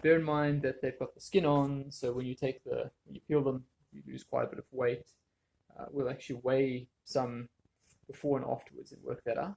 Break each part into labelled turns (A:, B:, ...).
A: bear in mind that they've got the skin on, so when you peel them, you lose quite a bit of weight. We'll actually weigh some before and afterwards and work that out.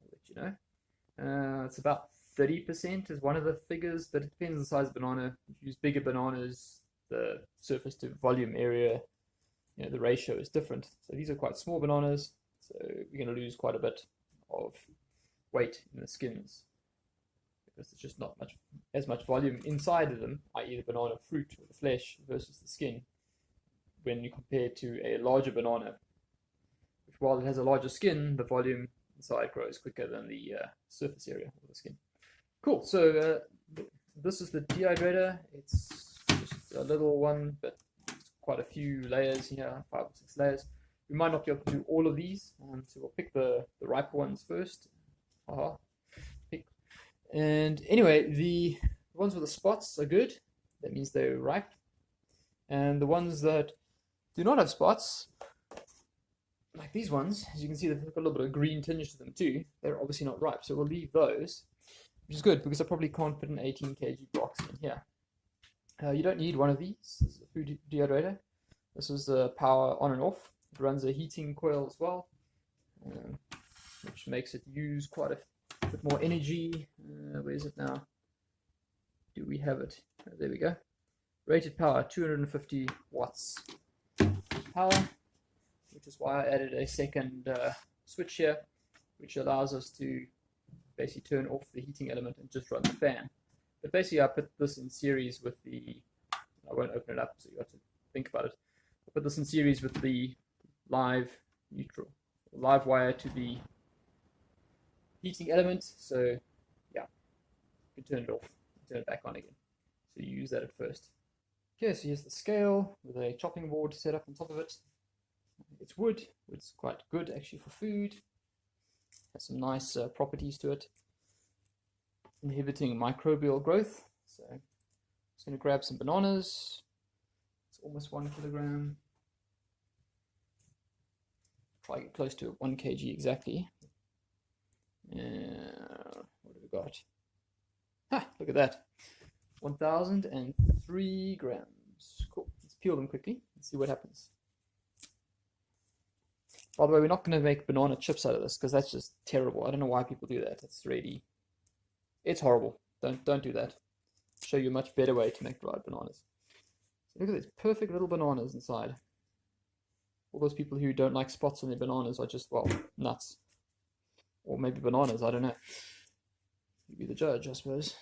A: I'll let you know. It's about 30% is one of the figures, but it depends on the size of the banana. If you use bigger bananas, the surface to volume area, the ratio is different. So these are quite small bananas, so we're going to lose quite a bit of weight in the skins because there's just not as much volume inside of them, i.e. the banana fruit or the flesh versus the skin, when you compare to a larger banana, which while it has a larger skin, the volume inside grows quicker than the surface area of the skin. Cool, so this is the dehydrator. It's just a little one, but quite a few layers here, 5 or 6 layers. We might not be able to do all of these, so we'll pick the riper ones first. And anyway, the ones with the spots are good. That means they're ripe. And the ones that do not have spots, like these ones, as you can see, they've got a little bit of green tinge to them too. They're obviously not ripe, so we'll leave those, which is good because I probably can't put an 18 kg box in here. You don't need one of these. This is a food dehydrator. This is the power on and off. It runs a heating coil as well, which makes it use quite a bit more energy. Where is it now? Do we have it? There we go. Rated power 250 watts power, which is why I added a second switch here, which allows us to basically turn off the heating element and just run the fan. But basically I put this in series with I won't open it up so you have to think about it. I put this in series with the live wire to the heating element, so yeah, you can turn it off, turn it back on again. So you use that at first. Okay, so here's the scale with a chopping board set up on top of it. It's wood. It's quite good actually for food. Has some nice properties to it. Inhibiting microbial growth. So I'm just going to grab some bananas. It's almost 1 kilogram. Try to get close to 1 kg exactly. What have we got? Ha! Look at that. 1,003 grams. Cool. Let's peel them quickly and see what happens. By the way, we're not going to make banana chips out of this because that's just terrible. I don't know why people do that. It's horrible. Don't do that. I'll show you a much better way to make dried bananas. So look at these perfect little bananas inside. All those people who don't like spots on their bananas are just, well, nuts. Or maybe bananas, I don't know. You be the judge, I suppose.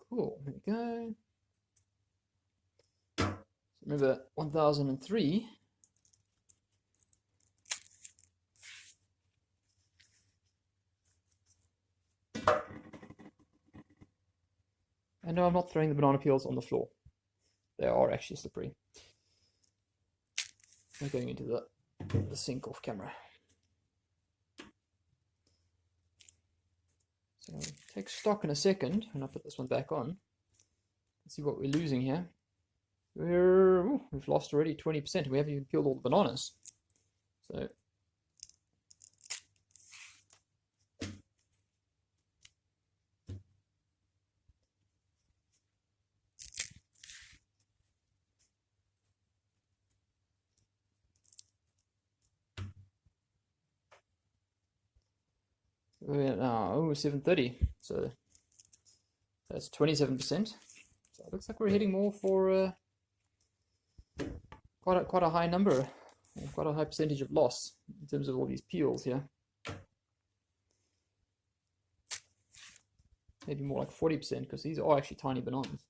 A: Cool, there we go. So remember, 1003. And no, I'm not throwing the banana peels on the floor. They are actually slippery. I'm going into the sink off camera. So I'll take stock in a second when I put this one back on. Let's see what we're losing here. We've lost already 20%. We haven't even peeled all the bananas. So we're now 730, so that's 27%. So it looks like we're heading more for quite a high number, quite a high percentage of loss in terms of all these peels here. Maybe more like 40% because these are actually tiny bananas.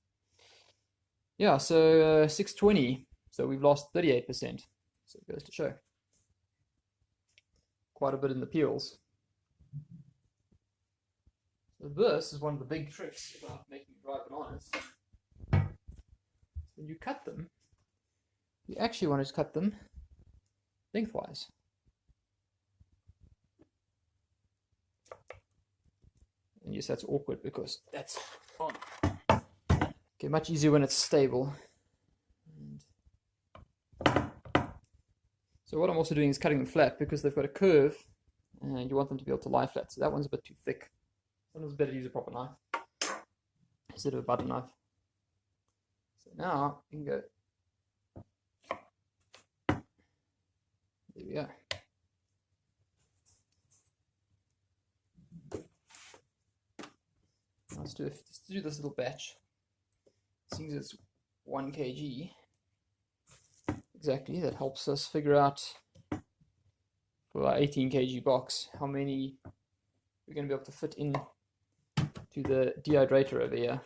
A: Yeah, so 620, so we've lost 38%. So it goes to show quite a bit in the peels. So this is one of the big tricks about making dried bananas. When you cut them, you actually want to cut them lengthwise. And yes, that's awkward because that's on. Okay, much easier when it's stable. So what I'm also doing is cutting them flat because they've got a curve and you want them to be able to lie flat. So that one's a bit too thick. Sometimes it's better to use a proper knife instead of a butter knife. Now you can go. There we go. Let's do this little batch. Seeing it's 1 kg exactly, that helps us figure out for our 18 kg box how many we're going to be able to fit in to the dehydrator over here.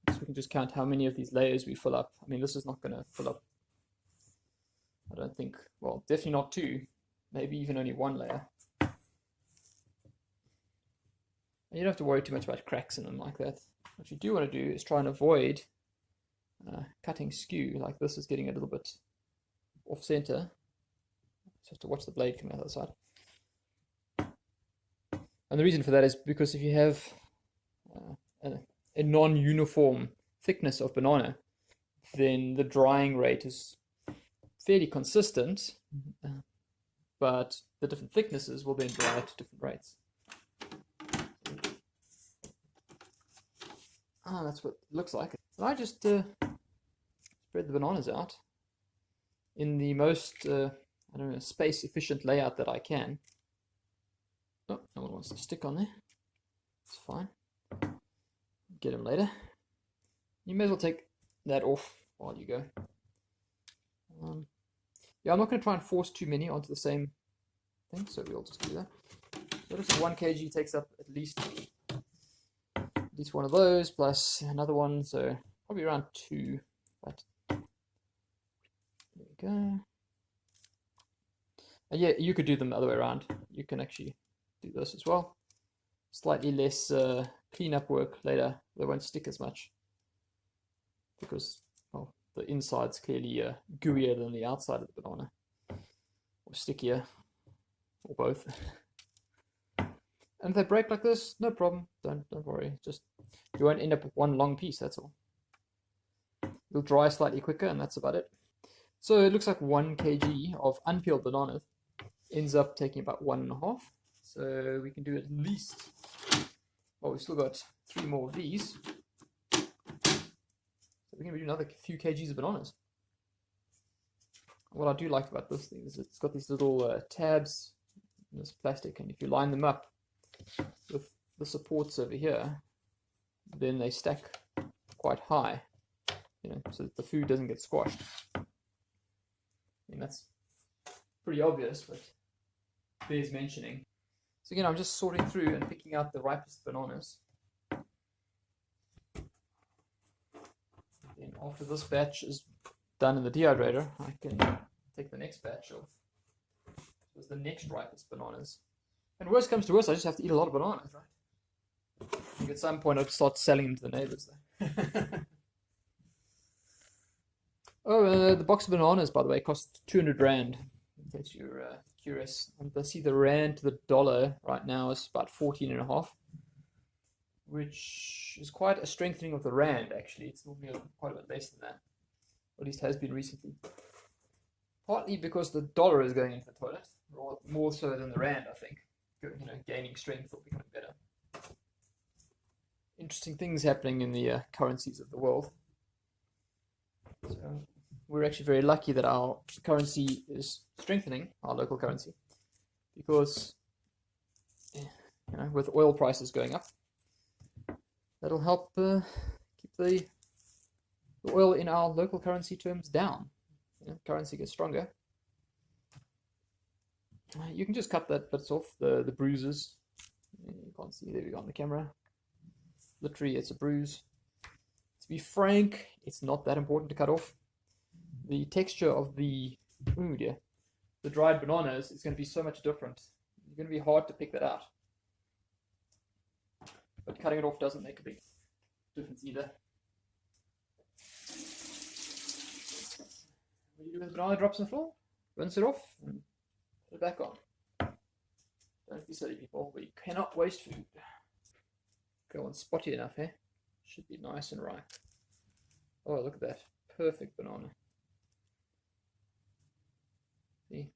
A: So we can just count how many of these layers we fill up. I mean, this is not going to fill up, I don't think, well, definitely not 2, maybe even only 1 layer. And you don't have to worry too much about cracks in them like that. What you do want to do is try and avoid cutting skew, like this is getting a little bit off center. Just have to watch the blade coming out the other side. And the reason for that is because if you have a non-uniform thickness of banana, then the drying rate is fairly consistent, but the different thicknesses will then dry at different rates. That's what it looks like. And I just spread the bananas out in the most, I don't know, space-efficient layout that I can. Oh, no one wants to stick on there. It's fine. Get them later. You may as well take that off while you go. Yeah, I'm not going to try and force too many onto the same thing, so we'll just do that. So this 1 kg takes up at least one of those plus another one, so probably around 2. But there we go. And yeah, you could do them the other way around. You can actually do this as well. Slightly less cleanup work later. They won't stick as much because, well, the inside's clearly gooier than the outside of the banana, or stickier, or both. And if they break like this, no problem. Don't worry. Just you won't end up with one long piece. That's all. It'll dry slightly quicker, and that's about it. So it looks like 1 kg of unpeeled bananas ends up taking about 1.5. So we can do at least. Well, we've still got 3 more of these. So we're going to do another few kgs of bananas. What I do like about this thing is it's got these little tabs in this plastic, and if you line them up with the supports over here, then they stack quite high, so that the food doesn't get squashed. I mean, that's pretty obvious, but bears mentioning. So again, I'm just sorting through and picking out the ripest bananas. Then after this batch is done in the dehydrator, I can take the next batch of the next ripest bananas. And worst comes to worst, I just have to eat a lot of bananas, right? I think at some point I'd start selling them to the neighbors, though. Oh, the box of bananas, by the way, cost 200 Rand, in case you're curious. And I see the Rand to the dollar right now is about 14.5, which is quite a strengthening of the Rand, actually. It's normally quite a bit less than that, or at least has been recently. Partly because the dollar is going into the toilet, or more so than the Rand, I think. Gaining strength or becoming better. Interesting things happening in the currencies of the world. So we're actually very lucky that our currency is strengthening, our local currency, because with oil prices going up, that'll help keep the oil in our local currency terms down. Currency gets stronger. You can just cut that bits off, the bruises. You can't see, there we go on the camera. Literally, it's a bruise. To be frank, it's not that important to cut off. The texture of the dried bananas is going to be so much different. It's going to be hard to pick that out. But cutting it off doesn't make a big difference either. What do you do with the banana drops on the floor? Rinse it off and put it back on. Don't be silly, people. We cannot waste food. Go on, spotty enough, eh? Should be nice and ripe. Oh, look at that. Perfect banana. See?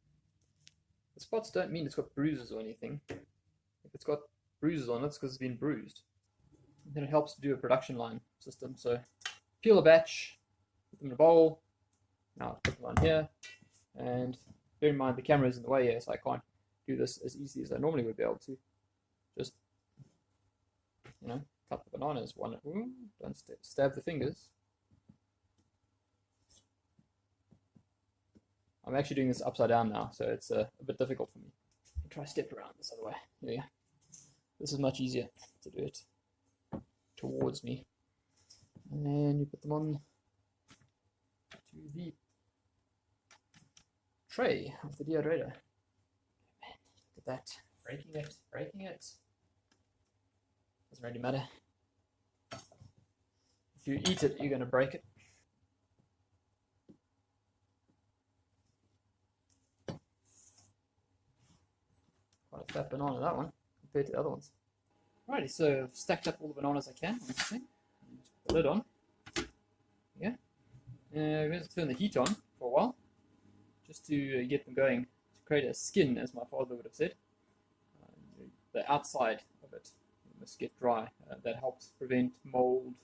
A: The spots don't mean it's got bruises or anything. If it's got bruises on it, it's because it's been bruised. And then it helps to do a production line system. So peel a batch, put them in a bowl. Now put them on here, and bear in mind the camera is in the way here, so I can't do this as easily as I normally would be able to. Just, you know, cut the bananas one. Ooh, don't stab the fingers. I'm actually doing this upside down now, so it's a bit difficult for me. I'll try to step around this other way. Here we go. This is much easier to do it towards me. And then you put them on to the tray of the dehydrator. Man, look at that. Breaking it, breaking it. Doesn't really matter. If you eat it, you're going to break it. Quite a fat banana, that one, compared to the other ones. Alrighty, so I've stacked up all the bananas I can on this thing. Just put the lid on. Yeah. We're going to turn the heat on for a while, just to get them going, to create a skin, as my father would have said. The outside of it must get dry. That helps prevent mold,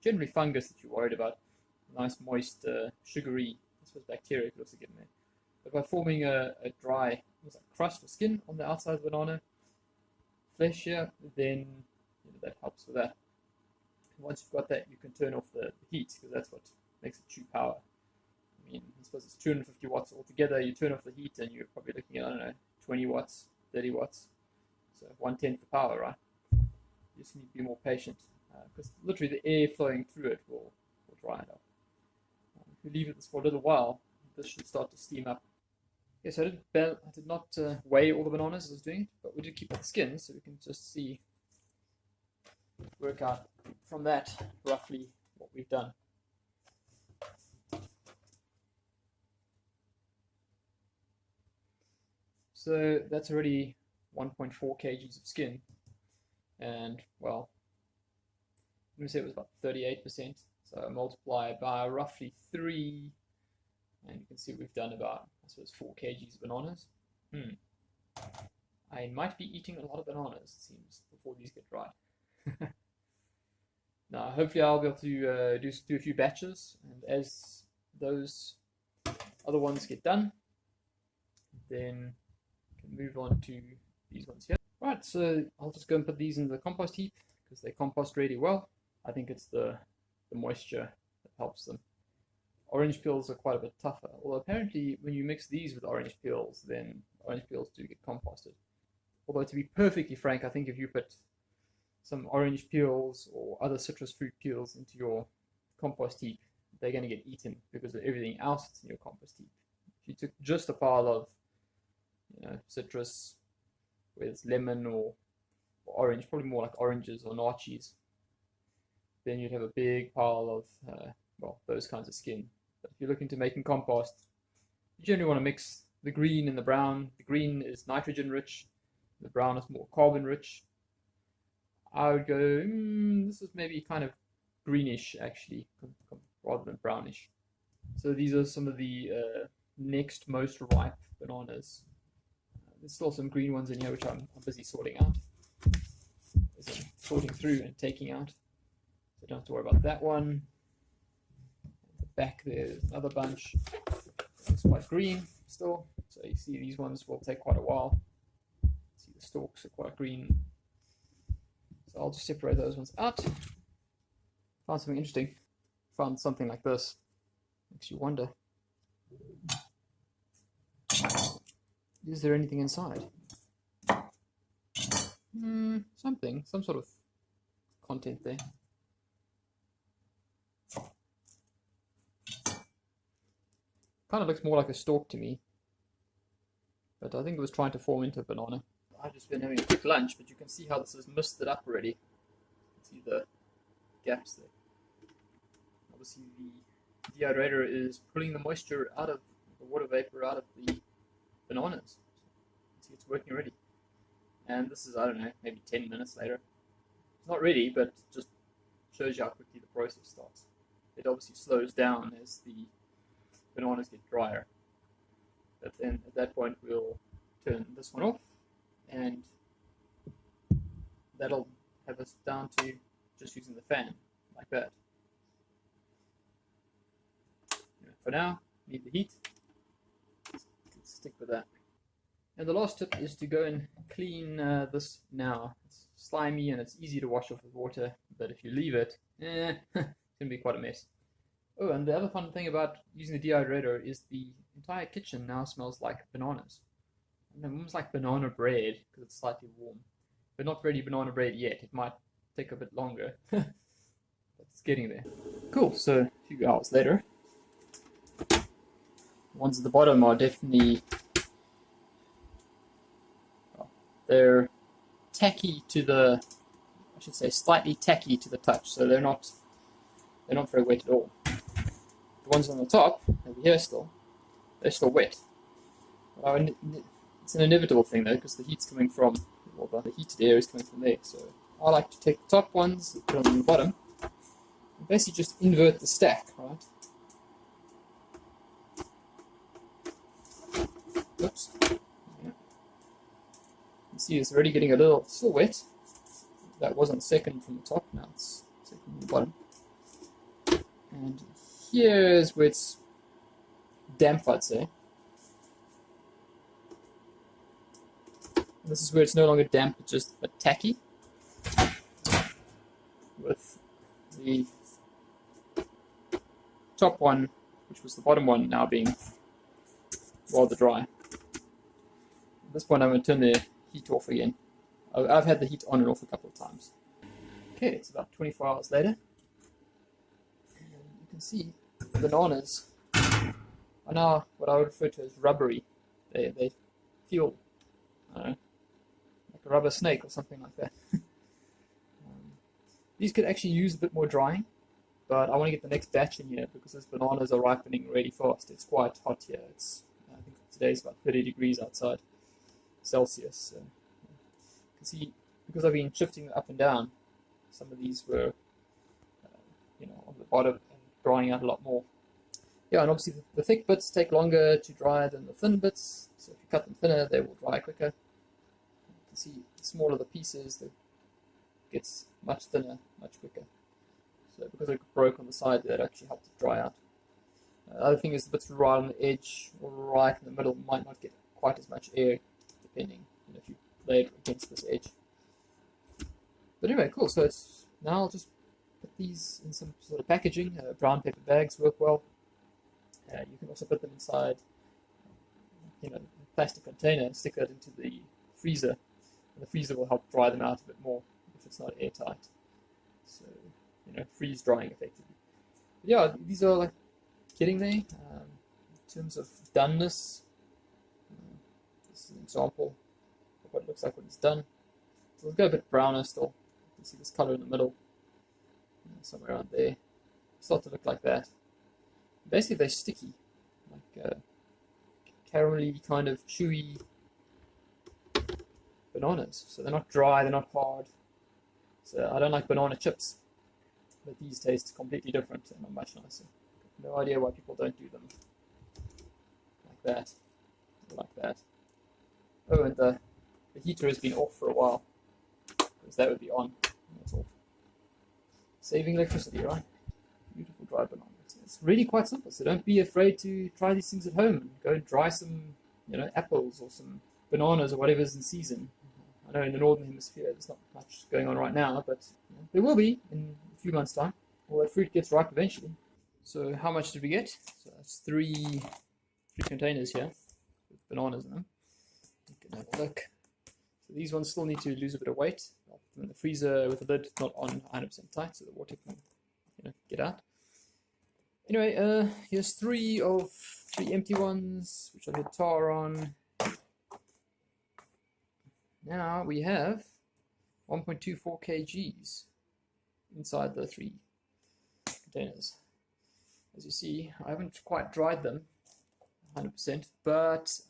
A: generally fungus that you're worried about. Nice, moist, sugary, I suppose bacteria could also get in there. But by forming a dry crust or skin on the outside of the banana, flesh here, then that helps with that. And once you've got that, you can turn off the heat, because that's what makes it chew power. I mean, I suppose it's 250 watts altogether. You turn off the heat and you're probably looking at, I don't know, 20 watts, 30 watts. So 1/10 the power, right? You just need to be more patient, because literally the air flowing through it will dry it up. If you leave it for a little while, this should start to steam up. Okay, so I did not weigh all the bananas as I was doing it, but we did keep the skin, so we can just see, work out from that roughly what we've done. So that's already 1.4 kgs of skin, and well, I'm going to say it was about 38%, so I multiply by roughly 3, and you can see we've done about, I suppose, 4 kgs of bananas. I might be eating a lot of bananas, it seems, before these get dried. Now, hopefully I'll be able to do a few batches, and as those other ones get done, then we can move on to these ones here. Right, so I'll just go and put these in the compost heap, because they compost really well. I think it's the moisture that helps them. Orange peels are quite a bit tougher, although apparently when you mix these with orange peels, then orange peels do get composted. Although, to be perfectly frank, I think if you put some orange peels or other citrus fruit peels into your compost heap, they're going to get eaten because of everything else that's in your compost heap. If you took just a pile of, citrus, whether it's lemon or orange, probably more like oranges or naartjies, then you'd have a big pile of, those kinds of skin. But if you're looking to making compost, you generally want to mix the green and the brown. The green is nitrogen rich, the brown is more carbon rich. I would go, this is maybe kind of greenish actually, rather than brownish. So these are some of the next most ripe bananas. There's still some green ones in here which I'm busy sorting out. Sorting through and taking out. So don't have to worry about that one. At the back there's another bunch. It's quite green still. So you see these ones will take quite a while. See the stalks are quite green. So I'll just separate those ones out. Found something interesting. Found something like this. Makes you wonder. Is there anything inside? Something, some sort of content there. Kind of looks more like a stalk to me, but I think it was trying to form into a banana. I've just been having a quick lunch, but you can see how this has misted up already. You can see the gaps there. Obviously the dehydrator is pulling the moisture out of the water vapor out of the bananas. See, it's working already. And this is, I don't know, maybe 10 minutes later. It's not ready, but just shows you how quickly the process starts. It obviously slows down as the bananas get drier. But then at that point we'll turn this one off and that'll have us down to just using the fan, like that. For now, leave the heat. Let's stick with that. And the last tip is to go and clean this now. It's slimy and it's easy to wash off with water, but if you leave it, it's going to be quite a mess. Oh, and the other fun thing about using the dehydrator is the entire kitchen now smells like bananas. And almost like banana bread because it's slightly warm. But not really banana bread yet. It might take a bit longer. But it's getting there. Cool, so a few hours later. The ones at the bottom are definitely... they're tacky to the... I should say slightly tacky to the touch. So they're not very wet at all. The ones on the top, over here still, they're still wet. It's an inevitable thing though, because the heat's coming from, well, the heated air is coming from there. So I like to take the top ones, put them on the bottom, and basically just invert the stack, right? Oops. Yeah. You can see it's already getting a little, still wet. That wasn't second from the top, now it's second from the bottom. And here's where it's damp, I'd say. This is where it's no longer damp, it's just a bit tacky. With the top one, which was the bottom one, now being rather dry. At this point I'm going to turn the heat off again. I've had the heat on and off a couple of times. Okay, it's about 24 hours later. And you can see the bananas are now what I would refer to as rubbery. They feel, I don't know, like a rubber snake or something like that. These could actually use a bit more drying, but I want to get the next batch in here because those bananas are ripening really fast. It's quite hot here. It's, I think today's about 30 degrees outside Celsius. So you can see, because I've been shifting them up and down, some of these were, on the bottom and drying out a lot more. Yeah, and obviously the thick bits take longer to dry than the thin bits, so if you cut them thinner, they will dry quicker. You can see the smaller the pieces, it gets much thinner, much quicker. So because it broke on the side, that actually helped it dry out. The other thing is the bits right on the edge or right in the middle might not get quite as much air, depending if you lay it against this edge. But anyway, cool. So it's now I'll just put these in some sort of packaging. Brown paper bags work well. You can also put them inside, a plastic container and stick that into the freezer. And the freezer will help dry them out a bit more if it's not airtight. So, freeze drying effectively. But yeah, these are like getting there in terms of doneness. This is an example of what it looks like when it's done. So it'll go a bit browner still. You can see this color in the middle, somewhere around there. Start to look like that. Basically, they're sticky, like caramelly, kind of chewy bananas. So they're not dry, they're not hard. So I don't like banana chips, but these taste completely different and are much nicer. No idea why people don't do them like that, or like that. Oh, and the heater has been off for a while, because that would be on. That's off. Saving electricity, right? Beautiful dry banana. It's really quite simple, so don't be afraid to try these things at home and go and dry some, apples or some bananas or whatever's in season. I know in the northern hemisphere there's not much going on right now, but there will be in a few months' time. All that fruit gets ripe eventually. So how much did we get? So that's three containers here with bananas in them. You can have a look. So these ones still need to lose a bit of weight. I'll put them in the freezer with the lid not on 100% tight, so the water can get out. Anyway, here's three empty ones, which I did tar on. Now we have 1.24 kgs inside the three containers. As you see, I haven't quite dried them 100%, but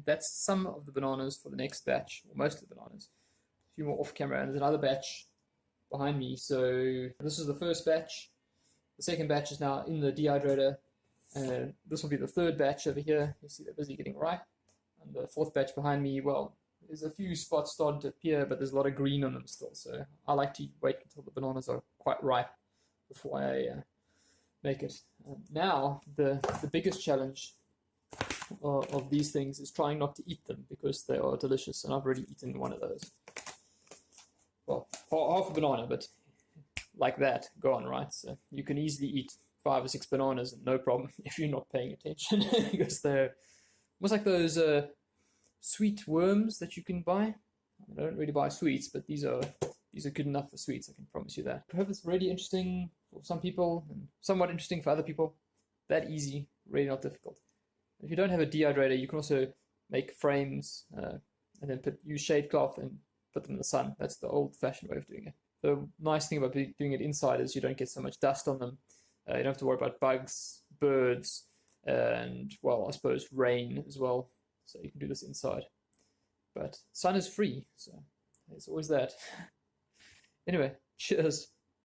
A: that's some of the bananas for the next batch, or most of the bananas. A few more off camera, and there's another batch behind me. So this is the first batch. The second batch is now in the dehydrator. This will be the third batch over here. You see they're busy getting ripe. And the fourth batch behind me, well, there's a few spots starting to appear, but there's a lot of green on them still. So I like to wait until the bananas are quite ripe before I make it. Now, the biggest challenge of these things is trying not to eat them because they are delicious, and I've already eaten one of those. Well, half a banana, but like that, gone, right? So you can easily eat 5 or 6 bananas and no problem if you're not paying attention because they're almost like those sweet worms that you can buy. I don't really buy sweets, but these are good enough for sweets, I can promise you that. I hope it's really interesting for some people and somewhat interesting for other people. That easy, really not difficult. If you don't have a dehydrator, you can also make frames and then use shade cloth and put them in the sun. That's the old-fashioned way of doing it. The nice thing about doing it inside is you don't get so much dust on them. You don't have to worry about bugs, birds, and, well, I suppose rain as well. So you can do this inside. But sun is free, so there's always that. Anyway, cheers.